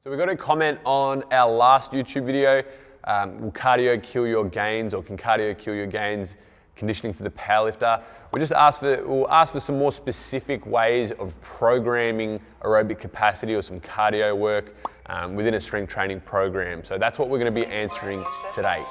So we got a comment on our last YouTube video, will cardio kill your gains, or can cardio kill your gains, conditioning for the powerlifter? We'll ask for some more specific ways of programming aerobic capacity or some cardio work within a strength training program. So that's what we're going to be answering today.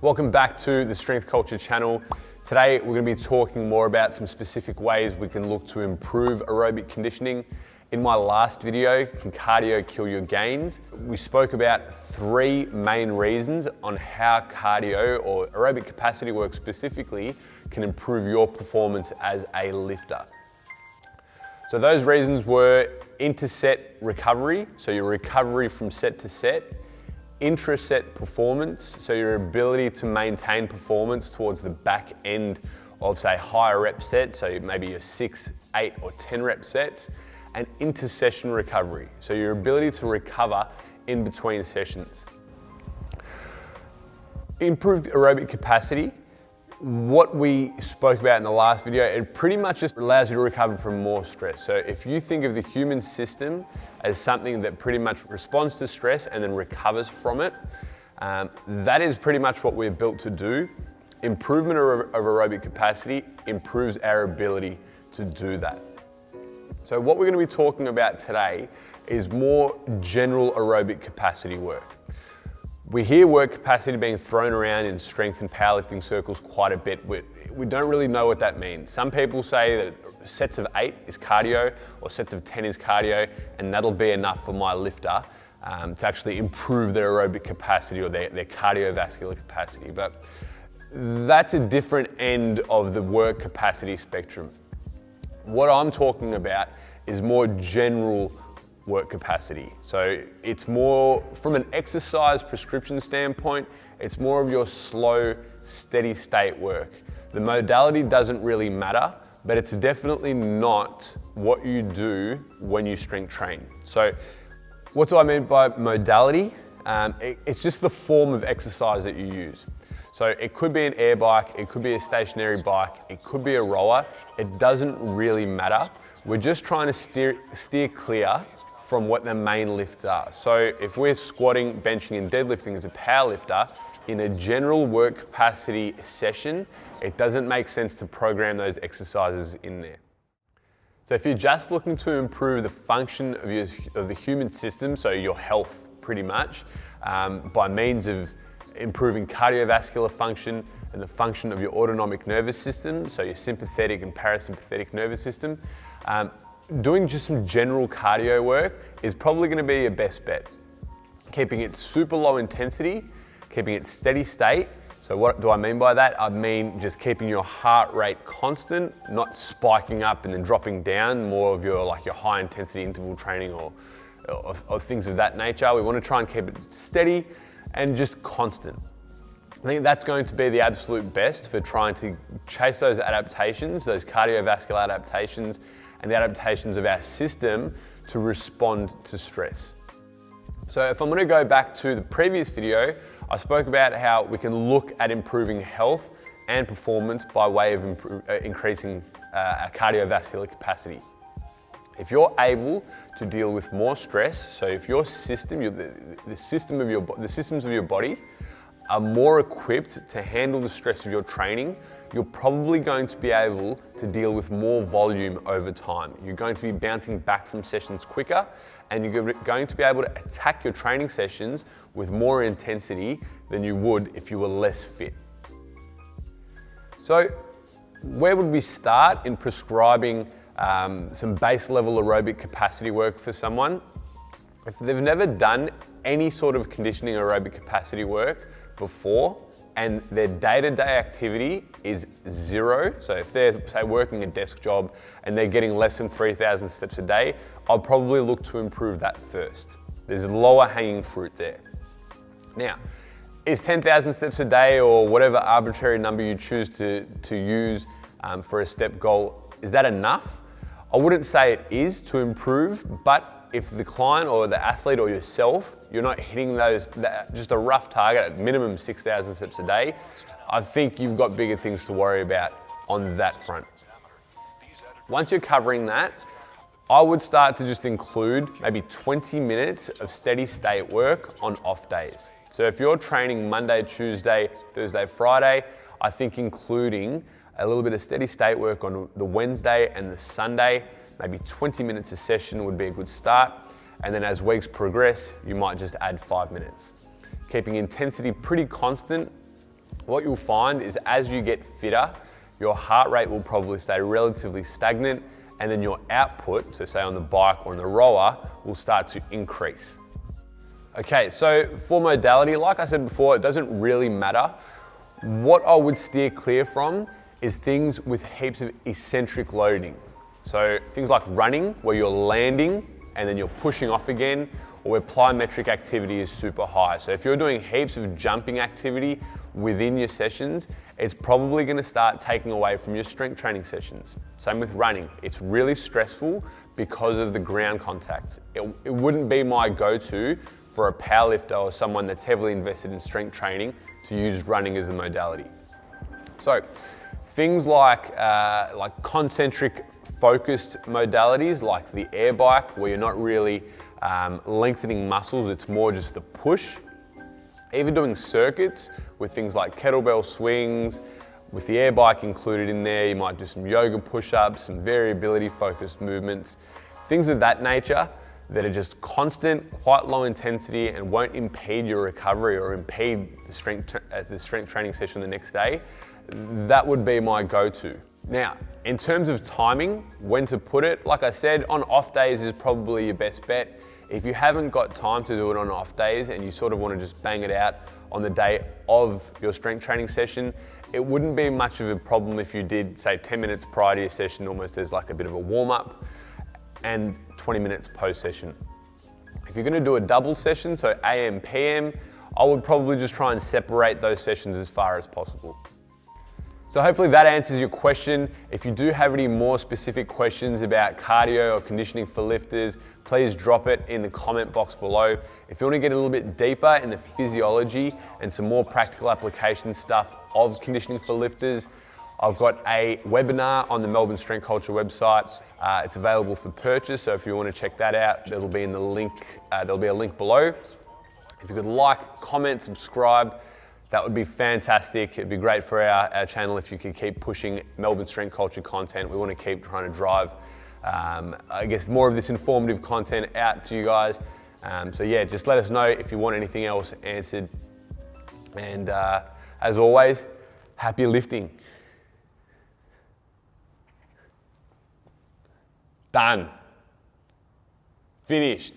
Welcome back to the Strength Culture channel. Today we're going to be talking more about some specific ways we can look to improve aerobic conditioning. In my last video, can cardio kill your gains? We spoke about three main reasons on how cardio or aerobic capacity work specifically can improve your performance as a lifter. So those reasons were inter-set recovery, so your recovery from set to set, intra-set performance, so your ability to maintain performance towards the back end of, say, higher rep sets, so maybe your 6, 8 or 10 rep sets, and inter-session recovery, so your ability to recover in between sessions. Improved aerobic capacity, what we spoke about in the last video, it pretty much just allows you to recover from more stress. So if you think of the human system as something that pretty much responds to stress and then recovers from it, that is pretty much what we're built to do. Improvement of aerobic capacity improves our ability to do that. So what we're going to be talking about today is more general aerobic capacity work. We hear work capacity being thrown around in strength and powerlifting circles quite a bit. We don't really know what that means. Some people say that sets of 8 is cardio or sets of 10 is cardio, and that'll be enough for my lifter to actually improve their aerobic capacity or their cardiovascular capacity. But that's a different end of the work capacity spectrum. What I'm talking about is more general work capacity. So it's more, from an exercise prescription standpoint, it's more of your slow, steady state work. The modality doesn't really matter, but it's definitely not what you do when you strength train. So what do I mean by modality? It's just the form of exercise that you use. So it could be an air bike, it could be a stationary bike, it could be a rower. It doesn't really matter. We're just trying to steer clear from what the main lifts are. So if we're squatting, benching and deadlifting as a power lifter, in a general work capacity session, it doesn't make sense to program those exercises in there. So if you're just looking to improve the function of the human system, so your health pretty much, by means of improving cardiovascular function and the function of your autonomic nervous system, so your sympathetic and parasympathetic nervous system, doing just some general cardio work is probably going to be your best bet. Keeping it super low intensity, keeping it steady state. So what do I mean by that? I mean just keeping your heart rate constant, not spiking up and then dropping down, more of your high intensity interval training or things of that nature. We want to try and keep it steady and just constant. I think that's going to be the absolute best for trying to chase those adaptations, those cardiovascular adaptations, and the adaptations of our system to respond to stress. So if I'm going to go back to the previous video, I spoke about how we can look at improving health and performance by way of increasing our cardiovascular capacity. If you're able to deal with more stress, so if your system, the systems of your body are more equipped to handle the stress of your training, you're probably going to be able to deal with more volume over time. You're going to be bouncing back from sessions quicker, and you're going to be able to attack your training sessions with more intensity than you would if you were less fit. So where would we start in prescribing some base level aerobic capacity work for someone? If they've never done any sort of conditioning aerobic capacity work before, and their day-to-day activity is 0, so if they're, say, working a desk job and they're getting less than 3,000 steps a day, I'll probably look to improve that first. There's lower hanging fruit there. Now, is 10,000 steps a day or whatever arbitrary number you choose to use for a step goal, is that enough? I wouldn't say it is to improve, but if the client or the athlete or yourself, you're not hitting those, just a rough target at minimum 6,000 steps a day, I think you've got bigger things to worry about on that front. Once you're covering that, I would start to just include maybe 20 minutes of steady state work on off days. So if you're training Monday, Tuesday, Thursday, Friday, I think including a little bit of steady state work on the Wednesday and the Sunday, maybe 20 minutes a session would be a good start. And then as weeks progress, you might just add 5 minutes. Keeping intensity pretty constant, what you'll find is as you get fitter, your heart rate will probably stay relatively stagnant, and then your output, so say on the bike or on the rower, will start to increase. Okay, so for modality, like I said before, it doesn't really matter. What I would steer clear from is things with heaps of eccentric loading. So things like running, where you're landing and then you're pushing off again, or where plyometric activity is super high. So if you're doing heaps of jumping activity within your sessions, it's probably gonna start taking away from your strength training sessions. Same with running. It's really stressful because of the ground contact. It wouldn't be my go-to for a powerlifter or someone that's heavily invested in strength training to use running as a modality. So things like concentric focused modalities like the air bike, where you're not really lengthening muscles, it's more just the push. Even doing circuits with things like kettlebell swings, with the air bike included in there, you might do some yoga push-ups, some variability focused movements, things of that nature that are just constant, quite low intensity and won't impede your recovery or impede the strength training session the next day. That would be my go-to. Now, in terms of timing, when to put it, like I said, on off days is probably your best bet. If you haven't got time to do it on off days and you sort of want to just bang it out on the day of your strength training session, it wouldn't be much of a problem if you did, say, 10 minutes prior to your session, almost as like a bit of a warm-up, and 20 minutes post-session. If you're going to do a double session, so AM, PM, I would probably just try and separate those sessions as far as possible. So hopefully that answers your question. If you do have any more specific questions about cardio or conditioning for lifters, please drop it in the comment box below. If you want to get a little bit deeper in the physiology and some more practical application stuff of conditioning for lifters, I've got a webinar on the Melbourne Strength Culture website. It's available for purchase, so if you want to check that out, there'll be a link below. If you could like, comment, subscribe, that would be fantastic. It'd be great for our channel if you could keep pushing Melbourne Strength Culture content. We want to keep trying to drive, I guess, more of this informative content out to you guys. So yeah, just let us know if you want anything else answered. And as always, happy lifting. Done. Finished.